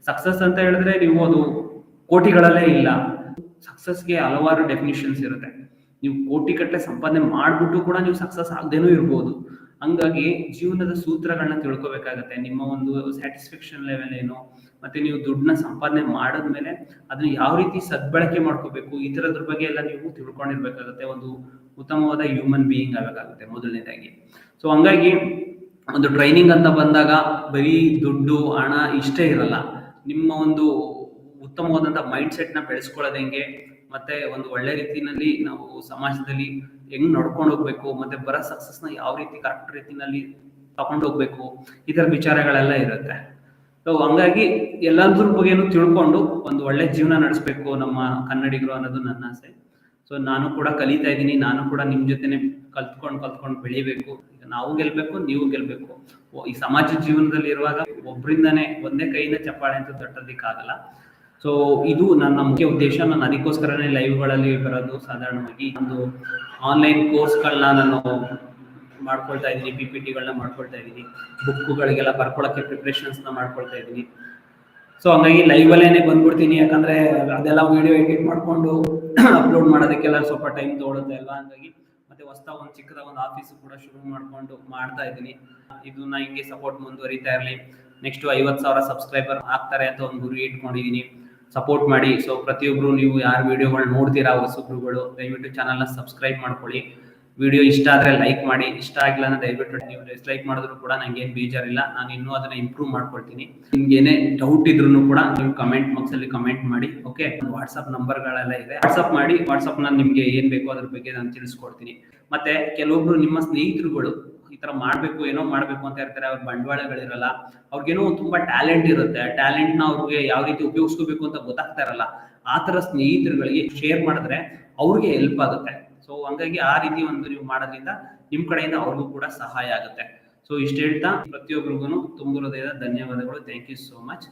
Success ಅಂತ ಹೇಳಿದ್ರೆ ನೀವು ಅದು ಕೋಟಿಗಳಲ್ಲೇ ಇಲ್ಲ. ಸಕ್ಸಸ್ಗೆ ಹಲವಾರು ಡೆಫಿನಿಷನ್ಸ್ ಇರುತ್ತೆ. ನೀವು ಕೋಟಿ ಗಟ್ಟಲೆ ಸಂಪಾದನೆ ಮಾಡ್ಬಿಟ್ಟು ಕೂಡ ನೀವು ಸಕ್ಸಸ್ ಆಗದೇನೂ ಇರ್ಬೋದು. ಹಂಗಾಗಿ ಜೀವನದ ಸೂತ್ರಗಳನ್ನ ತಿಳ್ಕೊಬೇಕಾಗತ್ತೆ. ನಿಮ್ಮ ಒಂದು ಸ್ಯಾಟಿಸ್ಫ್ಯಾಕ್ಷನ್ ಲೆವೆಲ್ ಏನು, ಮತ್ತೆ ನೀವು ದುಡ್ಡನ್ನ ಸಂಪಾದನೆ ಮಾಡಿದ್ಮೇಲೆ ಅದನ್ನ ಯಾವ ರೀತಿ ಸದ್ಬಳಕೆ ಮಾಡ್ಕೋಬೇಕು, ಈ ತರದ್ರ ಬಗ್ಗೆ ಎಲ್ಲ ನೀವು ತಿಳ್ಕೊಂಡಿರ್ಬೇಕಾಗತ್ತೆ. ಒಂದು ಉತ್ತಮವಾದ ಹ್ಯೂಮನ್ ಬೀಯಿಂಗ್ ಆಗಬೇಕಾಗುತ್ತೆ ಮೊದಲನೇದಾಗಿ. ಸೊ ಹಂಗಾಗಿ ಒಂದು ಟ್ರೈನಿಂಗ್ ಅಂತ ಬಂದಾಗ ಬರೀ ದುಡ್ಡು ಹಣ ಇಷ್ಟೇ ಇರಲ್ಲ. ನಿಮ್ಮ ಒಂದು ಉತ್ತಮವಾದಂಥ ಮೈಂಡ್ ಸೆಟ್ನ ಬೆಳೆಸ್ಕೊಳ್ಳೋದು ಹೆಂಗೆ, ಮತ್ತೆ ಒಂದು ಒಳ್ಳೆ ರೀತಿನಲ್ಲಿ ನಾವು ಸಮಾಜದಲ್ಲಿ ಹೆಂಗ್ ನಡ್ಕೊಂಡು ಹೋಗ್ಬೇಕು, ಮತ್ತೆ ಬರೋ ಸಕ್ಸಸ್ನ ಯಾವ ರೀತಿ ಕರೆಕ್ಟ್ ರೀತಿನಲ್ಲಿ ತಗೊಂಡು ಹೋಗ್ಬೇಕು, ಈ ಥರ ವಿಚಾರಗಳೆಲ್ಲ ಇರುತ್ತೆ. ಸೊ ಹಂಗಾಗಿ ಎಲ್ಲದ್ರ ಬಗ್ಗೆನೂ ತಿಳ್ಕೊಂಡು ಒಂದು ಒಳ್ಳೆ ಜೀವನ ನಡೆಸಬೇಕು ನಮ್ಮ ಕನ್ನಡಿಗರು ಅನ್ನೋದು ನನ್ನ ಆಸೆ. ಸೊ ನಾನು ಕೂಡ ಕಲಿತಾ ಇದ್ದೀನಿ. ನಾನು ಕೂಡ ನಿಮ್ಮ ಜೊತೆನೆ ಕಲ್ತ್ಕೊಂಡು ಬೆಳಿಬೇಕು. ಈಗ ನಾವು ಗೆಲ್ಬೇಕು, ನೀವು ಗೆಲ್ಬೇಕು. ಈ ಸಮಾಜ ಜೀವನದಲ್ಲಿ ಇರುವಾಗ ಒಬ್ಬರಿಂದಾನೇ ಒಂದೇ ಕೈಯಿಂದ ಚಪ್ಪಾಳೆ ಅಂತ ತಟ್ಟೋದಿಕ್ಕಾಗಲ್ಲ. ಸೊ ಇದು ನನ್ನ ಮುಖ್ಯ ಉದ್ದೇಶ. ನಾನು ಅದಕ್ಕೋಸ್ಕರನೇ ಲೈವ್ಗಳಲ್ಲಿ ಬರೋದು. ಸಾಧಾರಣವಾಗಿ ಒಂದು ಆನ್ಲೈನ್ ಕೋರ್ಸ್ಗಳನ್ನ ನಾನು ಮಾಡ್ಕೊಳ್ತಾ ಇದ್ದೀನಿ, PPTಗಳನ್ನ ಮಾಡ್ಕೊಳ್ತಾ ಇದ್ದೀನಿ, ಬುಕ್ಗಳಿಗೆಲ್ಲ ಬರ್ಕೊಳ್ಳೋಕ್ಕೆ ಪ್ರಿಪ್ರೇಷನ್ಸ್ನ ಮಾಡ್ಕೊಳ್ತಾ ಇದ್ದೀನಿ. ಸೊ ಹಂಗಾಗಿ ಲೈವಲ್ಲೇನೆ ಬಂದ್ಬಿಡ್ತೀನಿ, ಯಾಕಂದರೆ ಅದೆಲ್ಲ ವಿಡಿಯೋ ಎಡಿಟ್ ಮಾಡಿಕೊಂಡು ಅಪ್ಲೋಡ್ ಮಾಡೋದಕ್ಕೆಲ್ಲ ಸ್ವಲ್ಪ ಟೈಮ್ ತೊಗೊಳುತ್ತೆ ಅಲ್ವಾ. ಹಂಗಾಗಿ ಮತ್ತೆ ಹೊಸದಾಗಿ ಒಂದು ಚಿಕ್ಕದಾಗಿ ಒಂದು ಆಫೀಸು ಕೂಡ ಶುರು ಮಾಡಿಕೊಂಡು ಮಾಡ್ತಾ ಇದ್ದೀನಿ. ಇದನ್ನ ಹಿಂಗೆ ಸಪೋರ್ಟ್ ಮುಂದುವರಿತಾ ಇರಲಿ. ನೆಕ್ಸ್ಟು 50,000 ಸಬ್ಸ್ಕ್ರೈಬರ್ ಆಗ್ತಾರೆ ಅಂತ ಒಂದು ಗುರಿ ಇಟ್ಕೊಂಡಿದ್ದೀನಿ. ಸಪೋರ್ಟ್ ಮಾಡಿ. ಸೊ ಪ್ರತಿಯೊಬ್ಬರು ನೀವು ಯಾರು ವಿಡಿಯೋಗಳು ನೋಡ್ತೀರಾ ಹೊಸಬ್ರುಗಳು, ದಯವಿಟ್ಟು ಚಾನಲ್ನ ಸಬ್ಸ್ಕ್ರೈಬ್ ಮಾಡ್ಕೊಳ್ಳಿ. ವಿಡಿಯೋ ಇಷ್ಟ ಆದರೆ ಲೈಕ್ ಮಾಡಿ, ಇಷ್ಟ ಆಗಿಲ್ಲ ಅಂದ್ರೆ ದಯವಿಟ್ಟು ನೀವು ಡಿಸ್ಲೈಕ್ ಮಾಡಿದ್ರು ಕೂಡ ನಂಗೇನು ಬೇಜಾರಿಲ್ಲ. ನಾನು ಇನ್ನೂ ಅದನ್ನ ಇಂಪ್ರೂವ್ ಮಾಡ್ಕೊಳ್ತೀನಿ. ನಿಮ್ಗೆ ಏನೇ ಡೌಟ್ ಇದ್ರೂ ಕೂಡ ನೀವು ಕಮೆಂಟ್ ಬಾಕ್ಸಲ್ಲಿ ಕಮೆಂಟ್ ಮಾಡಿ. ಓಕೆ, ವಾಟ್ಸಪ್ ನಂಬರ್ಗಳೆಲ್ಲ ಇದೆ, ವಾಟ್ಸಪ್ ಮಾಡಿ. ವಾಟ್ಸಪ್ನ ನಿಮಗೆ ಏನು ಬೇಕೋ ಅದ್ರ ಬಗ್ಗೆ ನಾನು ತಿಳಿಸ್ಕೊಡ್ತೀನಿ. ಮತ್ತೆ ಕೆಲವೊಬ್ರು ನಿಮ್ಮ ಸ್ನೇಹಿತರುಗಳು ಈ ತರ ಮಾಡ್ಬೇಕು, ಏನೋ ಮಾಡ್ಬೇಕು ಅಂತ ಇರ್ತಾರೆ. ಅವ್ರ ಬಂಡವಾಳಗಳಿರಲ್ಲ, ಅವ್ರಿಗೇನೋ ತುಂಬಾ ಟ್ಯಾಲೆಂಟ್ ಇರುತ್ತೆ. ಆ ಟ್ಯಾಲೆಂಟ್ನ ಅವ್ರಿಗೆ ಯಾವ ರೀತಿ ಉಪಯೋಗಿಸ್ಕೋಬೇಕು ಅಂತ ಗೊತ್ತಾಗ್ತಾ ಇರಲ್ಲ. ಆ ತರ ಸ್ನೇಹಿತರುಗಳಿಗೆ ಶೇರ್ ಮಾಡಿದ್ರೆ ಅವ್ರಿಗೆ ಹೆಲ್ಪ್ ಆಗುತ್ತೆ. ಸೊ ಹಂಗಾಗಿ ಆ ರೀತಿ ಒಂದು ನೀವು ಮಾಡೋದ್ರಿಂದ ನಿಮ್ ಕಡೆಯಿಂದ ಅವ್ರಿಗೂ ಕೂಡ ಸಹಾಯ ಆಗುತ್ತೆ. ಸೊ ಇಷ್ಟು ಹೇಳ್ತಾ ಪ್ರತಿಯೊಬ್ಬರಿಗೂ ತುಂಬ ಹೃದಯದ ಧನ್ಯವಾದಗಳು. Thank you so much.